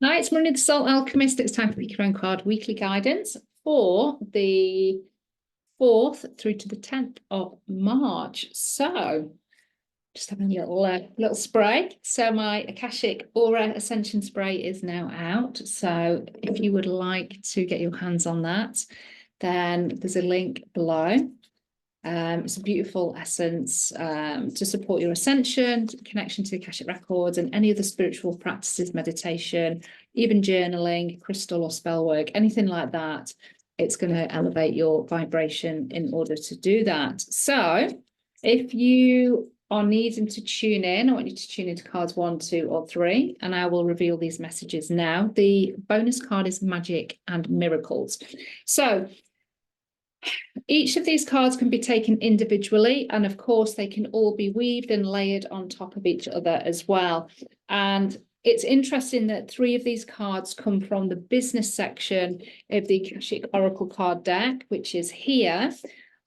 Hi, it's Marina the Soul Alchemist. It's time for Pick Your Own Card weekly guidance for the 4th through to the 10th of March. So, just having a little spray. So my Akashic Aura Ascension Spray is now out. So if you would like to get your hands on that, then there's a link below. It's a beautiful essence to support your ascension, connection to Akashic Records, and any other spiritual practices, meditation, even journaling, crystal or spell work, anything like that. It's going to elevate your vibration in order to do that. So if you are needing to tune in, I want you to tune into cards 1, 2, or 3, and I will reveal these messages now. The bonus card is Magic and Miracles. So each of these cards can be taken individually, and of course they can all be weaved and layered on top of each other as well. And it's interesting that 3 of these cards come from the business section of the Akashic Oracle card deck, which is here.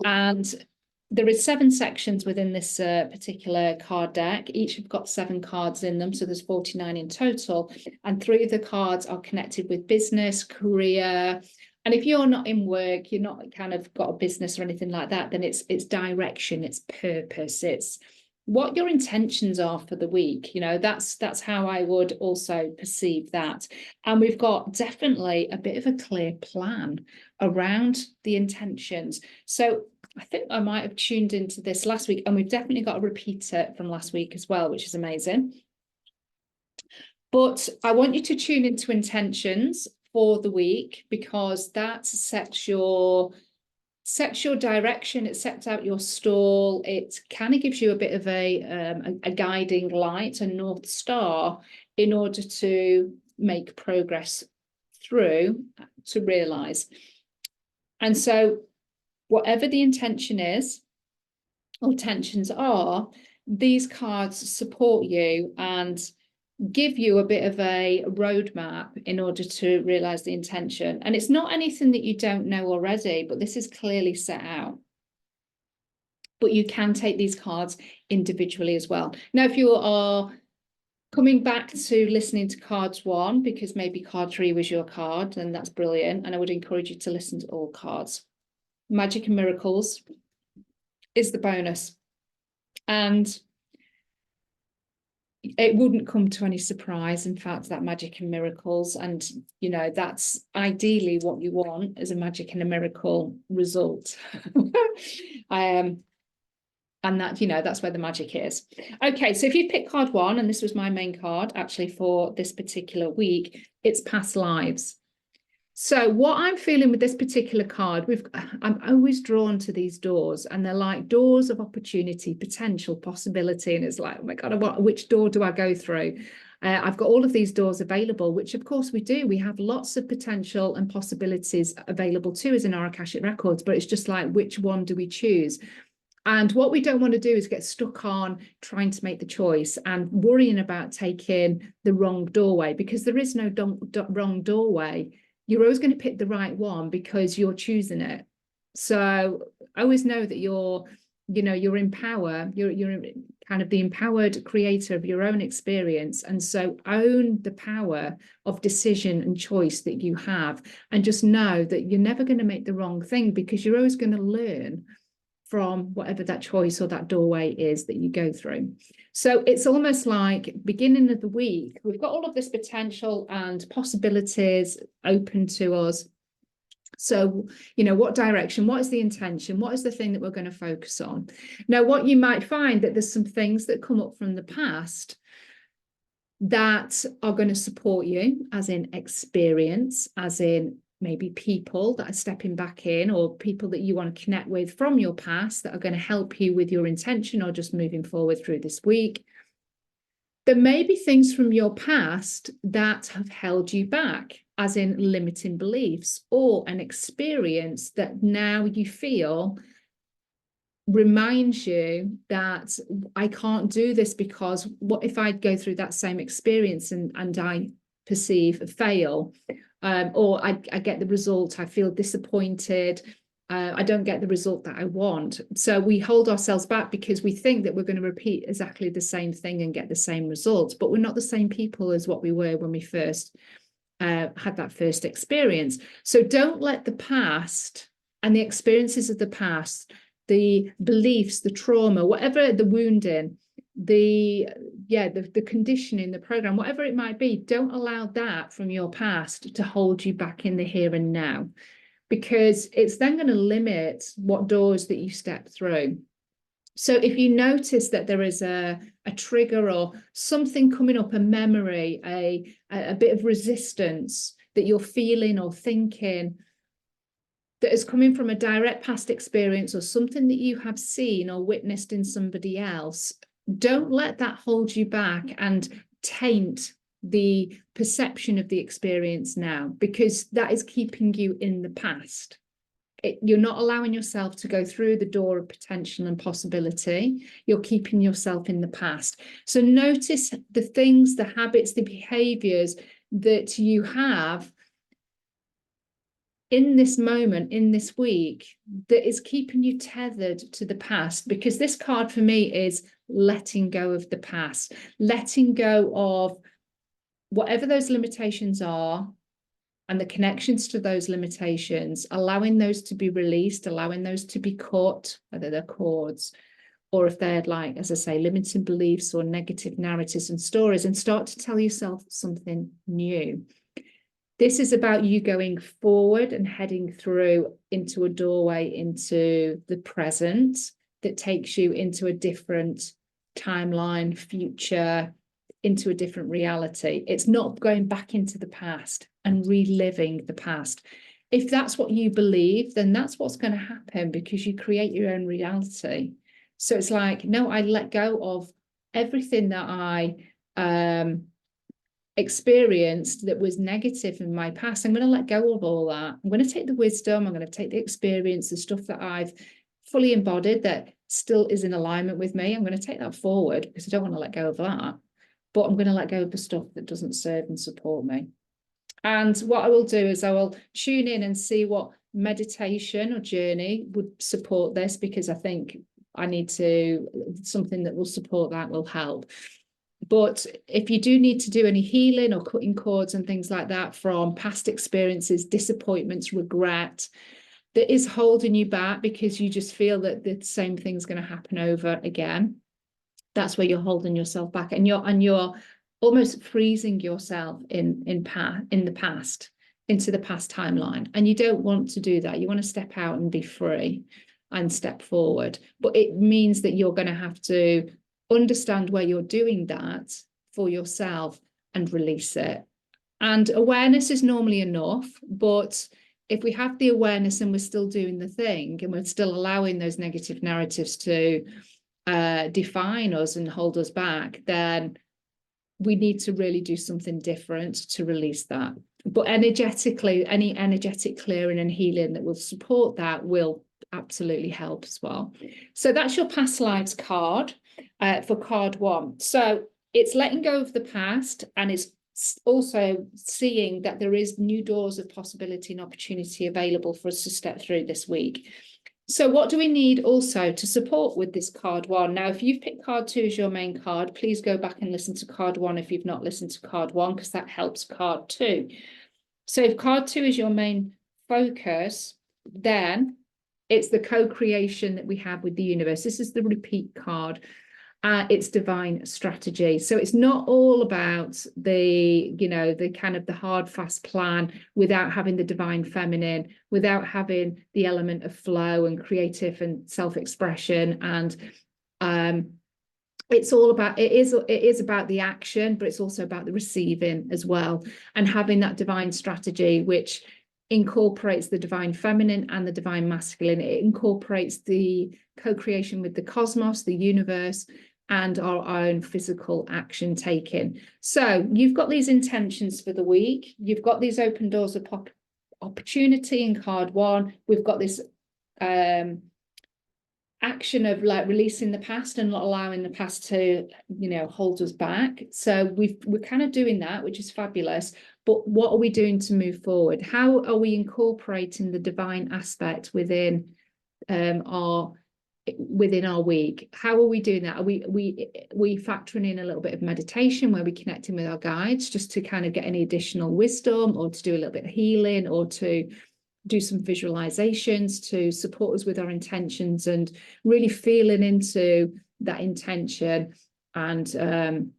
And there is 7 sections within this particular card deck. Each have got 7 cards in them, so there's 49 in total. And 3 of the cards are connected with business, career. And if you're not in work, you're not kind of got a business or anything like that, then it's direction, it's purpose, it's what your intentions are for the week. You know, that's how I would also perceive that. And we've got definitely a bit of a clear plan around the intentions. So I think I might have tuned into this last week, and we've definitely got a repeater from last week as well, which is amazing. But I want you to tune into intentions for the week, because that sets your direction, it sets out your stall, it kind of gives you a bit of a guiding light, a north star, in order to make progress through to realize. And so whatever the intention is or intentions are, these cards support you and give you a bit of a roadmap in order to realize the intention. And it's not anything that you don't know already, but this is clearly set out. But you can take these cards individually as well. Now, if you are coming back to listening to cards 1, because maybe card 3 was your card, then that's brilliant. And I would encourage you to listen to all cards. Magic and Miracles is the bonus. And it wouldn't come to any surprise, in fact, that Magic and Miracles, and you know, that's ideally what you want as a magic and a miracle result. And that, you know, that's where the magic is. Okay, so if you pick card 1, and this was my main card actually for this particular week, it's past lives. So what I'm feeling with this particular card, I'm always drawn to these doors, and they're like doors of opportunity, potential, possibility. And it's like, oh my God, which door do I go through? I've got all of these doors available, which of course we do. We have lots of potential and possibilities available to us in our Akashic Records, but it's just like, which one do we choose? And what we don't want to do is get stuck on trying to make the choice and worrying about taking the wrong doorway, because there is no wrong doorway. You're always going to pick the right one because you're choosing it. So I always know that you're in power. You're kind of the empowered creator of your own experience. And so own the power of decision and choice that you have, and just know that you're never going to make the wrong thing, because you're always going to learn from whatever that choice or that doorway is that you go through. So it's almost like beginning of the week, we've got all of this potential and possibilities open to us. So, you know, what direction, what is the intention, what is the thing that we're going to focus on? Now, what you might find that there's some things that come up from the past that are going to support you, as in experience, as in maybe people that are stepping back in, or people that you want to connect with from your past that are going to help you with your intention or just moving forward through this week. There may be things from your past that have held you back, as in limiting beliefs, or an experience that now you feel reminds you that I can't do this, because what if I go through that same experience and I perceive a fail? Or I get the result, I feel disappointed, I don't get the result that I want. So we hold ourselves back because we think that we're going to repeat exactly the same thing and get the same results, but we're not the same people as what we were when we first had that first experience. So don't let the past and the experiences of the past, the beliefs, the trauma, whatever, the wounding, the conditioning, the program, whatever it might be, don't allow that from your past to hold you back in the here and now, because it's then going to limit what doors that you step through. So if you notice that there is a trigger or something coming up, a memory, a bit of resistance that you're feeling or thinking that is coming from a direct past experience or something that you have seen or witnessed in somebody else, don't let that hold you back and taint the perception of the experience now, because that is keeping you in the past. You're not allowing yourself to go through the door of potential and possibility. You're keeping yourself in the past. So notice the things, the habits, the behaviors that you have in this moment, in this week, that is keeping you tethered to the past. Because this card for me is letting go of the past, letting go of whatever those limitations are, and the connections to those limitations, allowing those to be released, allowing those to be cut, whether they're cords, or if they're, like, as I say, limiting beliefs or negative narratives and stories, and start to tell yourself something new. This is about you going forward and heading through into a doorway into the present that takes you into a different timeline, future, into a different reality. It's not going back into the past and reliving the past. If that's what you believe, then that's what's going to happen, because you create your own reality. So it's like, no, I let go of everything that I experienced that was negative in my past. I'm going to let go of all that. I'm going to take the wisdom, I'm going to take the experience, the stuff that I've fully embodied that still is in alignment with me. I'm going to take that forward, because I don't want to let go of that. But I'm going to let go of the stuff that doesn't serve and support me. And what I will do is I will tune in and see what meditation or journey would support this, because I think I need to, something that will support that will help. But if you do need to do any healing or cutting cords and things like that from past experiences, disappointments, regret, that is holding you back because you just feel that the same thing's going to happen over again, that's where you're holding yourself back, and you're almost freezing yourself in the past, into the past timeline. And you don't want to do that. You want to step out and be free and step forward. But it means that you're going to have to understand where you're doing that for yourself and release it. And awareness is normally enough, but if we have the awareness and we're still doing the thing and we're still allowing those negative narratives to define us and hold us back, then we need to really do something different to release that. But energetically, any energetic clearing and healing that will support that will absolutely help as well. So that's your past lives card for card 1. So it's letting go of the past, and it's also seeing that there is new doors of possibility and opportunity available for us to step through this week. So what do we need also to support with this card 1? Now, if you've picked card 2 as your main card, please go back and listen to card 1 if you've not listened to card 1, because that helps card 2. So if card 2 is your main focus, then it's the co-creation that we have with the universe. This is the repeat card. It's divine strategy. So it's not all about the kind of the hard, fast plan without having the divine feminine, without having the element of flow and creative and self-expression. And it's all about, it is about the action, but it's also about the receiving as well. And having that divine strategy, which incorporates the divine feminine and the divine masculine. It incorporates the co-creation with the cosmos, the universe, and our own physical action taking. So you've got these intentions for the week. You've got these open doors of opportunity in card 1. We've got this action of like releasing the past and not allowing the past to, hold us back. So we're kind of doing that, which is fabulous. But what are we doing to move forward? How are we incorporating the divine aspect within our within our week. How are we doing that? Are we factoring in a little bit of meditation where we connect in with our guides just to kind of get any additional wisdom, or to do a little bit of healing, or to do some visualizations to support us with our intentions, and really feeling into that intention and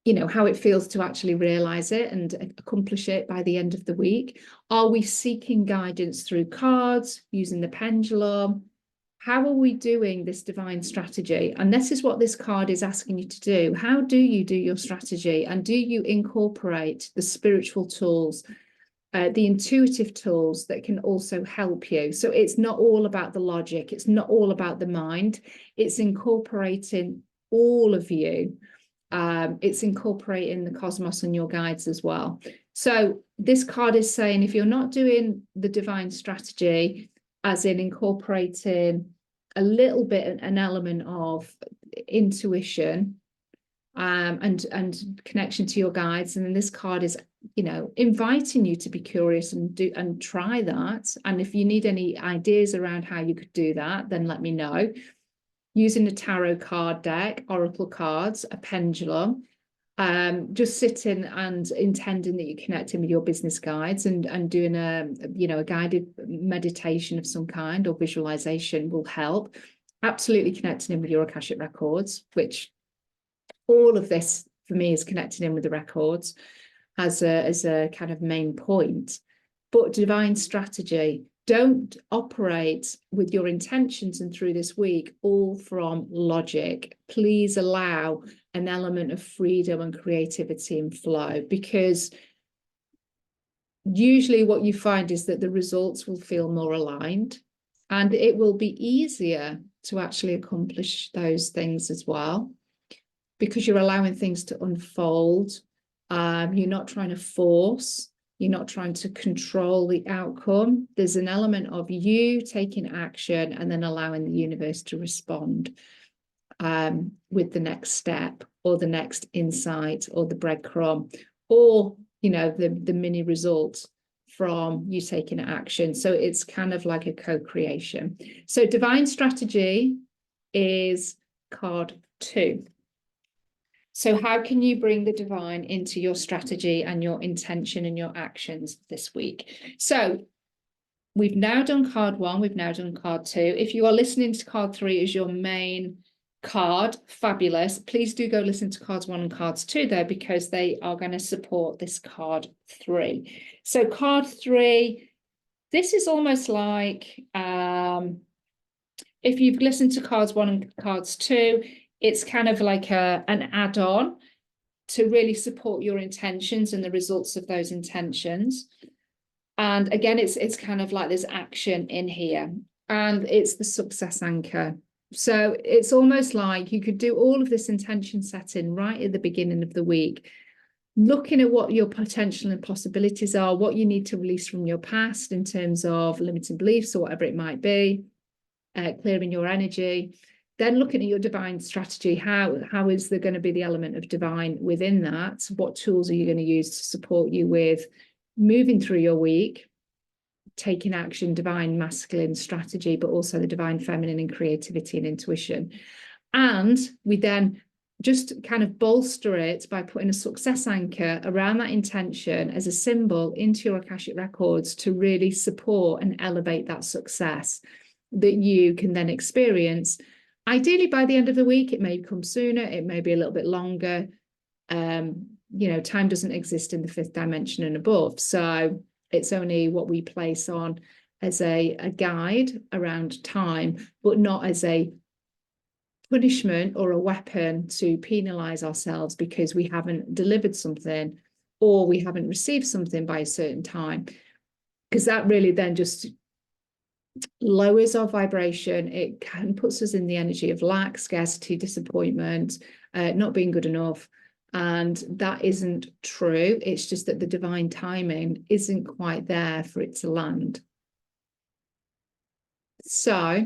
you know, how it feels to actually realize it and accomplish it by the end of the week? Are we seeking guidance through cards, using the pendulum? How are we doing this divine strategy? And this is what this card is asking you to do. How do you do your strategy? And do you incorporate the spiritual tools, the intuitive tools that can also help you? So it's not all about the logic. It's not all about the mind. It's incorporating all of you. It's incorporating the cosmos and your guides as well. So this card is saying, if you're not doing the divine strategy, as in incorporating a little bit, an element of intuition and connection to your guides, and then this card is, you know, inviting you to be curious and try that. And if you need any ideas around how you could do that, then let me know. Using a tarot card deck, oracle cards, a pendulum, just sitting and intending that you're connecting with your business guides and doing a guided meditation of some kind or visualization will help. Absolutely connecting in with your Akashic records, which all of this for me is connecting in with the records as a kind of main point. But divine strategy, don't operate with your intentions and through this week all from logic. Please allow an element of freedom and creativity and flow, because usually what you find is that the results will feel more aligned, and it will be easier to actually accomplish those things as well, because you're allowing things to unfold. You're not trying to force. You're not trying to control the outcome. There's an element of you taking action and then allowing the universe to respond with the next step or the next insight or the breadcrumb, or, you know, the mini result from you taking action. So it's kind of like a co-creation. So divine strategy is card 2. So how can you bring the divine into your strategy and your intention and your actions this week? So we've now done card 1, we've now done card 2. If you are listening to card 3 as your main card, fabulous. Please do go listen to cards 1 and cards 2 though, because they are going to support this card 3. So card 3, this is almost like if you've listened to cards 1 and cards 2, it's kind of like an add-on to really support your intentions and the results of those intentions. And again, it's kind of like there's action in here, and it's the success anchor. So it's almost like you could do all of this intention setting right at the beginning of the week, looking at what your potential and possibilities are, what you need to release from your past in terms of limiting beliefs or whatever it might be, clearing your energy. Then looking at your divine strategy, how is there going to be the element of divine within that? What tools are you going to use to support you with moving through your week, taking action, divine masculine strategy, but also the divine feminine in creativity and intuition. And we then just kind of bolster it by putting a success anchor around that intention as a symbol into your Akashic records to really support and elevate that success that you can then experience. Ideally, by the end of the week. It may come sooner, it may be a little bit longer. You know, time doesn't exist in the 5th dimension and above. So it's only what we place on as a guide around time, but not as a punishment or a weapon to penalize ourselves because we haven't delivered something or we haven't received something by a certain time. Because that really then just lowers our vibration. It can puts us in the energy of lack, scarcity, disappointment, not being good enough. And that isn't true. It's just that the divine timing isn't quite there for it to land. So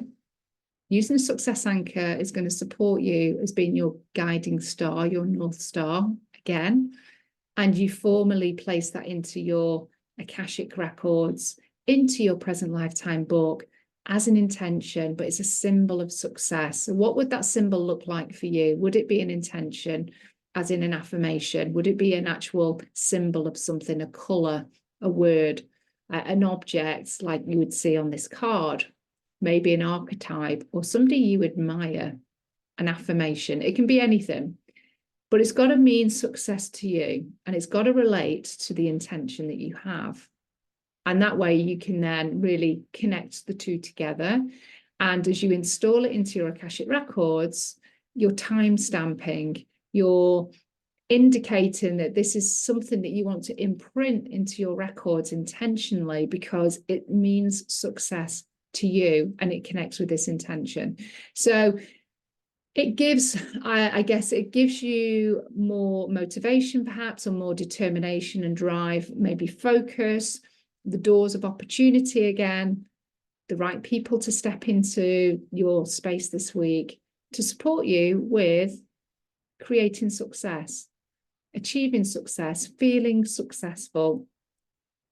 using a success anchor is going to support you as being your guiding star, your North Star again. And you formally place that into your Akashic records, into your present lifetime book, as an intention, but it's a symbol of success. So what would that symbol look like for you? Would it be an intention, as in an affirmation? Would it be an actual symbol of something, a color, a word, an object like you would see on this card? Maybe an archetype or somebody you admire, an affirmation. It can be anything, but it's got to mean success to you, and it's got to relate to the intention that you have. And that way you can then really connect the two together. And as you install it into your Akashic Records, you're time stamping, you're indicating that this is something that you want to imprint into your records intentionally, because it means success to you and it connects with this intention. So it gives, I guess, it gives you more motivation perhaps, or more determination and drive, maybe focus, the doors of opportunity again, the right people to step into your space this week to support you with creating success, achieving success, feeling successful,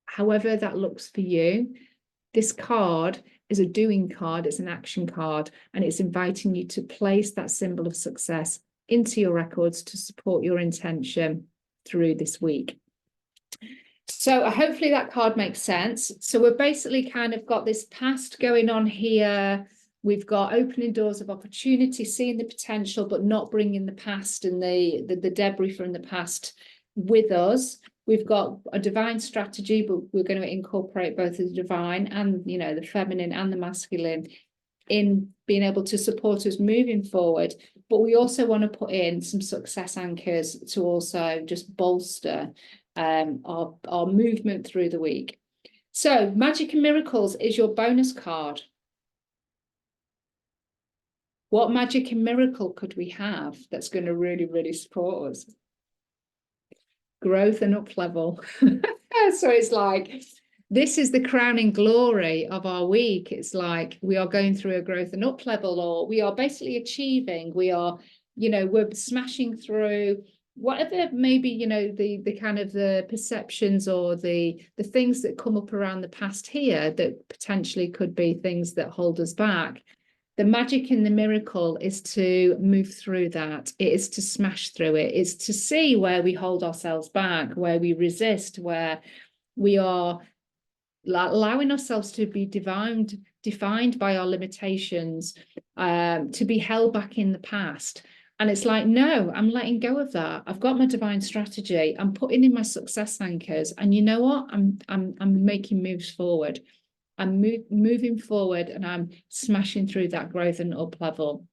however that looks for you. This card is a doing card, it's an action card, and it's inviting you to place that symbol of success into your records to support your intention through this week. So hopefully that card makes sense. So we're basically kind of got this past going on here. We've got opening doors of opportunity, seeing the potential, but not bringing the past and the debris from the past with us. We've got a divine strategy, but we're going to incorporate both the divine and, you know, the feminine and the masculine in being able to support us moving forward. But we also want to put in some success anchors to also just bolster our movement through the week. So Magic and Miracles is your bonus card. What magic and miracle could we have that's going to really, really support us? Growth and up level. So it's like, this is the crowning glory of our week. It's like we are going through a growth and up level, or we are basically achieving, we are, you know, we're smashing through whatever maybe, you know, the kind of the perceptions or the things that come up around the past here that potentially could be things that hold us back. The magic and the miracle is to move through that. It is to smash through it. It's to see where we hold ourselves back, where we resist, where we are allowing ourselves to be defined by our limitations, to be held back in the past. And it's like, no, I'm letting go of that. I've got my divine strategy. I'm putting in my success anchors. And you know what? I'm making moves forward. I'm moving forward, and I'm smashing through that growth and up level.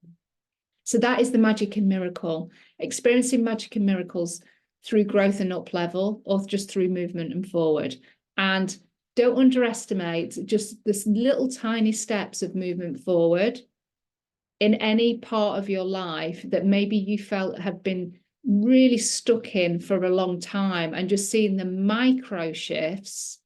So that is the magic and miracle, experiencing magic and miracles through growth and up level, or just through movement and forward. And don't underestimate just this little tiny steps of movement forward in any part of your life that maybe you felt have been really stuck in for a long time, and just seeing the micro shifts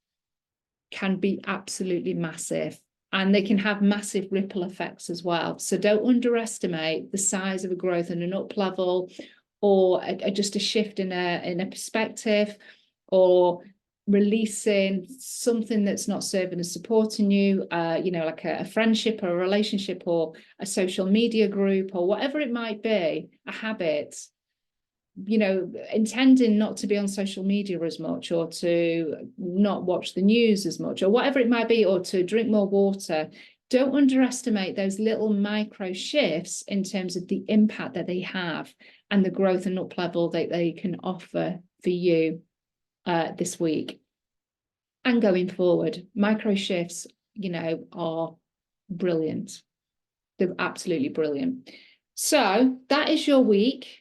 can be absolutely massive, and they can have massive ripple effects as well. So don't underestimate the size of a growth and an up level, or just a shift in a perspective, or releasing something that's not serving and supporting you, you know, like a friendship or a relationship or a social media group or whatever it might be, a habit. You know, intending not to be on social media as much, or to not watch the news as much, or whatever it might be, or to drink more water. Don't underestimate those little micro shifts in terms of the impact that they have and the growth and up level that they can offer for you this week and going forward. Micro shifts, you know, are brilliant. They're absolutely brilliant. So that is your week.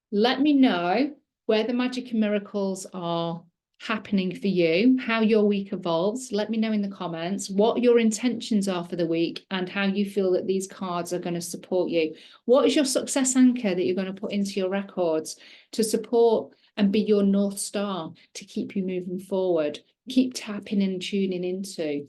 Let me know where the magic and miracles are happening for you, how your week evolves. Let me know in the comments what your intentions are for the week and how you feel that these cards are going to support you. What is your success anchor that you're going to put into your records to support and be your North Star to keep you moving forward? Keep tapping and tuning into.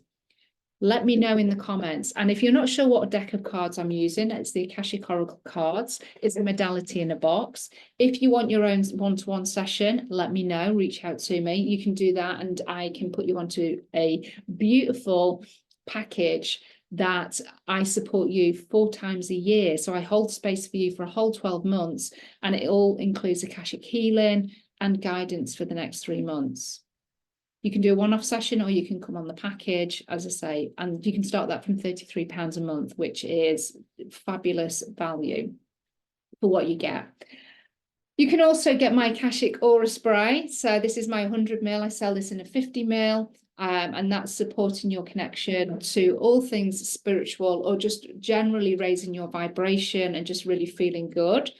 Let me know in the comments. And if you're not sure what deck of cards I'm using, it's the Akashic Oracle cards. It's a modality in a box. If you want your own one-to-one session, let me know, reach out to me. You can do that, and I can put you onto a beautiful package that I support you 4 times a year. So I hold space for you for a whole 12 months, and it all includes Akashic healing and guidance for the next 3 months. You can do a one-off session, or you can come on the package, as I say, and you can start that from £33 a month, which is fabulous value for what you get. You can also get my Akashic Aura Spray. So this is my 100ml. I sell this in a 50ml, and that's supporting your connection to all things spiritual, or just generally raising your vibration and just really feeling good.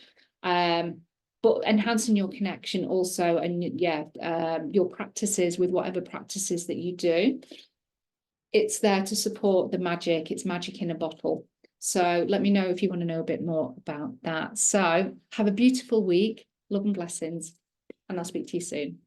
But enhancing your connection also, and your practices with whatever practices that you do. It's there to support the magic. It's magic in a bottle. So let me know if you want to know a bit more about that. So have a beautiful week. Love and blessings, and I'll speak to you soon.